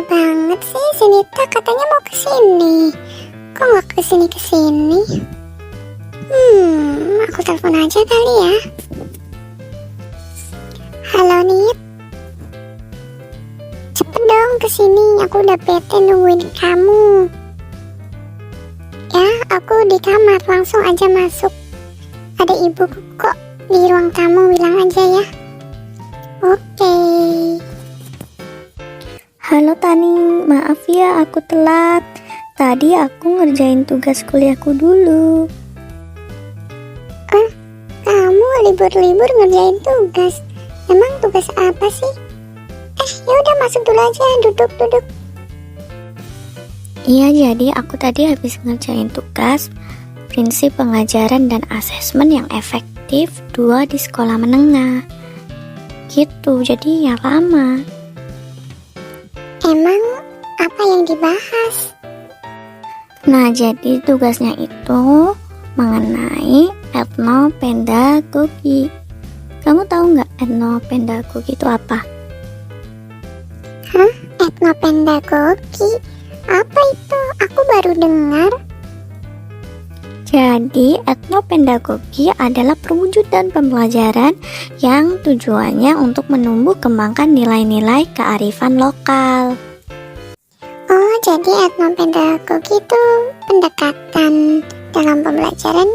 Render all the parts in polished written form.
lama banget sih si Nita katanya mau kesini. Kok nggak kesini? Aku telepon aja kali ya. Halo Nit. Cepet dong kesini, aku udah bete nungguin kamu. Ya, aku di kamar, langsung aja masuk. Ada ibu kok di ruang tamu, bilang aja ya. Oke. Halo Tani, maaf ya aku telat. Tadi aku ngerjain tugas kuliahku dulu. Kamu libur-libur ngerjain tugas? Emang tugas apa sih? Ya udah masuk dulu aja, duduk. Iya, jadi aku tadi habis ngerjain tugas prinsip pengajaran dan asesmen yang efektif 2 di sekolah menengah. Gitu, jadi ya lama. Emang apa yang dibahas? Nah, jadi tugasnya itu mengenai etnopedagogi. Kamu tahu nggak etnopedagogi itu apa? Etnopedagogi? Apa itu? Aku baru dengar. Jadi, etnopedagogi adalah perwujudan pembelajaran yang tujuannya untuk menumbuh kembangkan nilai-nilai kearifan lokal. Oh, jadi etnopedagogi itu pendekatan dalam pembelajaran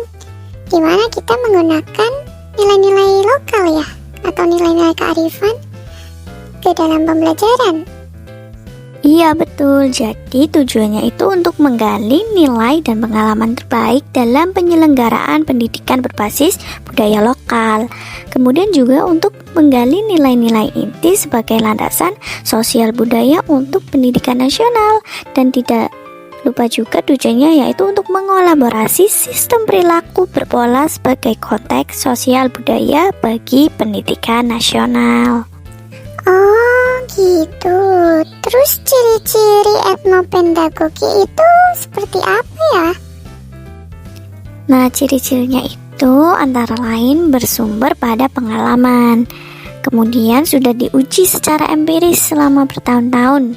di mana kita menggunakan nilai-nilai lokal ya, atau nilai-nilai kearifan ke dalam pembelajaran. Iya betul, jadi tujuannya itu untuk menggali nilai dan pengalaman terbaik dalam penyelenggaraan pendidikan berbasis budaya lokal. Kemudian juga untuk menggali nilai-nilai inti sebagai landasan sosial budaya untuk pendidikan nasional. Dan tidak lupa juga tujuannya yaitu untuk mengolaborasi sistem perilaku berpola sebagai konteks sosial budaya bagi pendidikan nasional. Oh gitu. Terus ciri-ciri etnopedagogi itu seperti apa ya? Nah, ciri-cirinya itu antara lain bersumber pada pengalaman, kemudian sudah diuji secara empiris selama bertahun-tahun,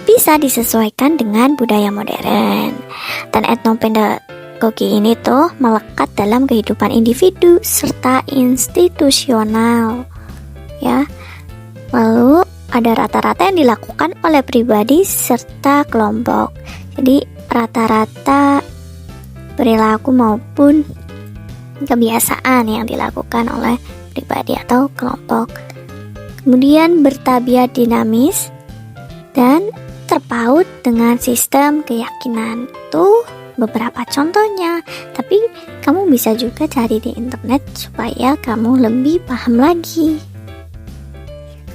bisa disesuaikan dengan budaya modern, dan etnopedagogi ini tuh melekat dalam kehidupan individu serta institusional ya. Lalu ada rata-rata yang dilakukan oleh pribadi serta kelompok. Jadi rata-rata perilaku maupun kebiasaan yang dilakukan oleh pribadi atau kelompok. Kemudian bertabiat dinamis dan terpaut dengan sistem keyakinan. Itu beberapa contohnya. Tapi kamu bisa juga cari di internet supaya kamu lebih paham lagi.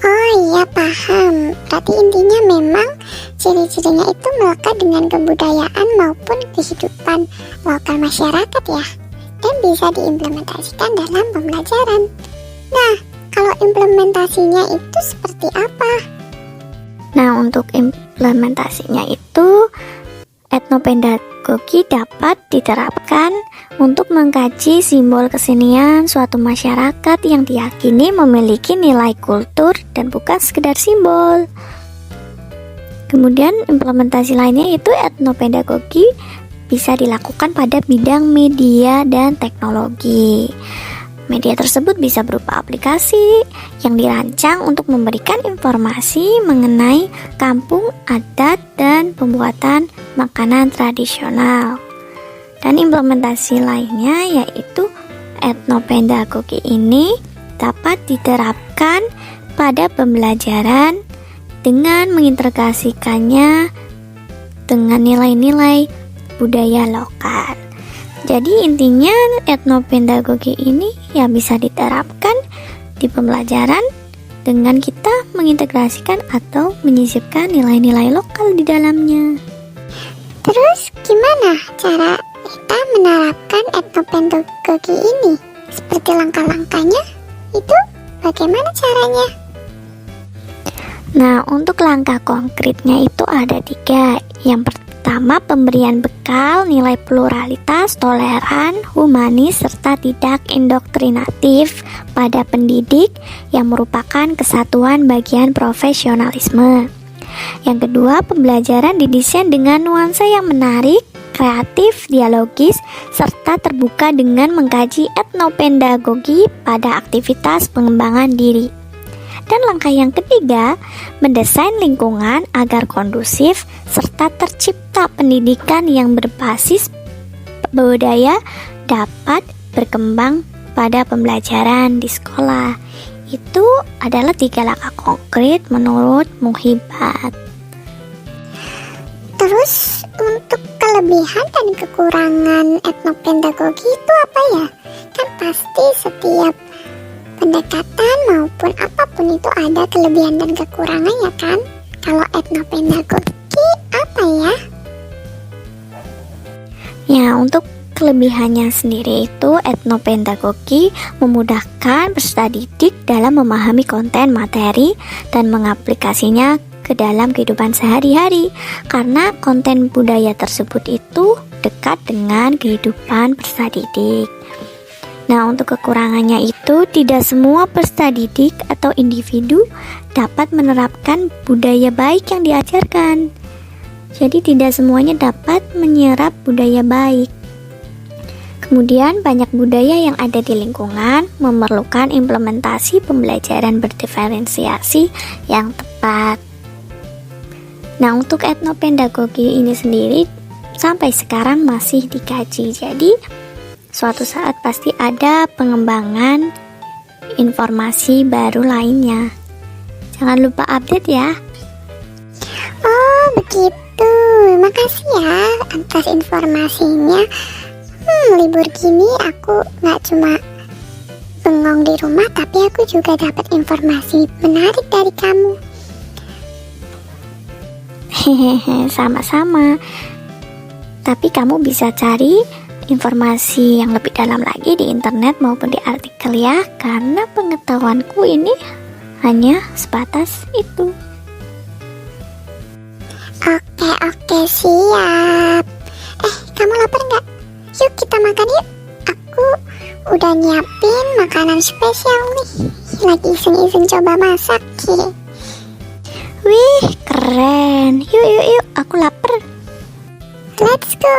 Oh iya, paham. Berarti intinya memang ciri-cirinya itu melekat dengan kebudayaan maupun kehidupan lokal masyarakat ya, dan bisa diimplementasikan dalam pembelajaran. Nah, kalau implementasinya itu seperti apa? Nah, untuk implementasinya itu etnopedagogi dapat diterapkan untuk mengkaji simbol kesenian suatu masyarakat yang diyakini memiliki nilai kultur dan bukan sekedar simbol. Kemudian implementasi lainnya itu etnopedagogi bisa dilakukan pada bidang media dan teknologi. Media tersebut bisa berupa aplikasi yang dirancang untuk memberikan informasi mengenai kampung, adat, dan pembuatan makanan tradisional. Dan implementasi lainnya yaitu etnopedagogi ini dapat diterapkan pada pembelajaran dengan mengintegrasikannya dengan nilai-nilai budaya lokal. Jadi intinya etnopedagogi ini ya bisa diterapkan di pembelajaran dengan kita mengintegrasikan atau menyisipkan nilai-nilai lokal di dalamnya. Terus gimana cara kita menerapkan etnopedagogi ini? Seperti langkah-langkahnya itu bagaimana caranya? Nah, untuk langkah konkretnya itu ada 3. Yang pertama, pemberian bekal nilai pluralitas, toleran, humanis, serta tidak indoktrinatif pada pendidik yang merupakan kesatuan bagian profesionalisme. Yang kedua, pembelajaran didesain dengan nuansa yang menarik, kreatif, dialogis, serta terbuka dengan mengkaji etnopedagogi pada aktivitas pengembangan diri. Dan langkah yang ketiga, mendesain lingkungan agar kondusif serta tercipta pendidikan yang berbasis budaya dapat berkembang pada pembelajaran di sekolah. Itu adalah 3 langkah konkret menurut Muhibat. Terus untuk kelebihan dan kekurangan etnopedagogi itu apa ya? Kan pasti setiap pendekatan maupun apapun itu ada kelebihan dan kekurangannya kan? Kalau etnopedagogi apa ya? Ya, untuk kelebihannya sendiri itu etnopedagogi memudahkan peserta didik dalam memahami konten materi dan mengaplikasinya ke dalam kehidupan sehari-hari karena konten budaya tersebut itu dekat dengan kehidupan peserta didik. Nah, untuk kekurangannya itu tidak semua peserta didik atau individu dapat menerapkan budaya baik yang diajarkan. Jadi tidak semuanya dapat menyerap budaya baik. Kemudian banyak budaya yang ada di lingkungan memerlukan implementasi pembelajaran berdiferensiasi yang tepat. Nah, untuk etnopedagogi ini sendiri sampai sekarang masih dikaji. Jadi suatu saat pasti ada pengembangan informasi baru lainnya. Jangan lupa update ya. Oh begitu, makasih ya atas informasinya. Libur gini aku gak cuma bengong di rumah, tapi aku juga dapat informasi menarik dari kamu. Hehehe, sama-sama. Tapi kamu bisa cari informasi yang lebih dalam lagi di internet maupun di artikel ya, karena pengetahuanku ini hanya sebatas itu. Oke, siap. Kamu lapar gak? Yuk kita makan yuk. Aku udah nyiapin makanan spesial nih. Lagi iseng-iseng coba masak. Wih, keren. Yuk, aku lapar. Let's go.